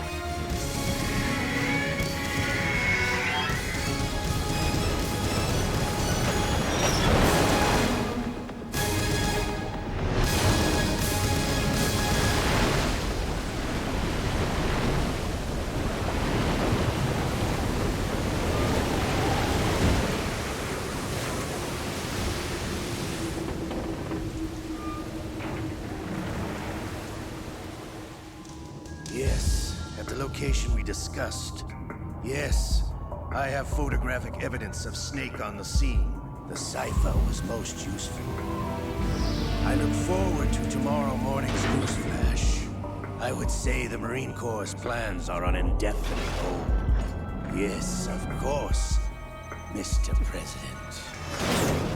the location we discussed. Yes, I have photographic evidence of Snake on the scene. The cipher was most useful. I look forward to tomorrow morning's news flash. I would say the Marine Corps' plans are on indefinite hold. Yes, of course, Mr. President.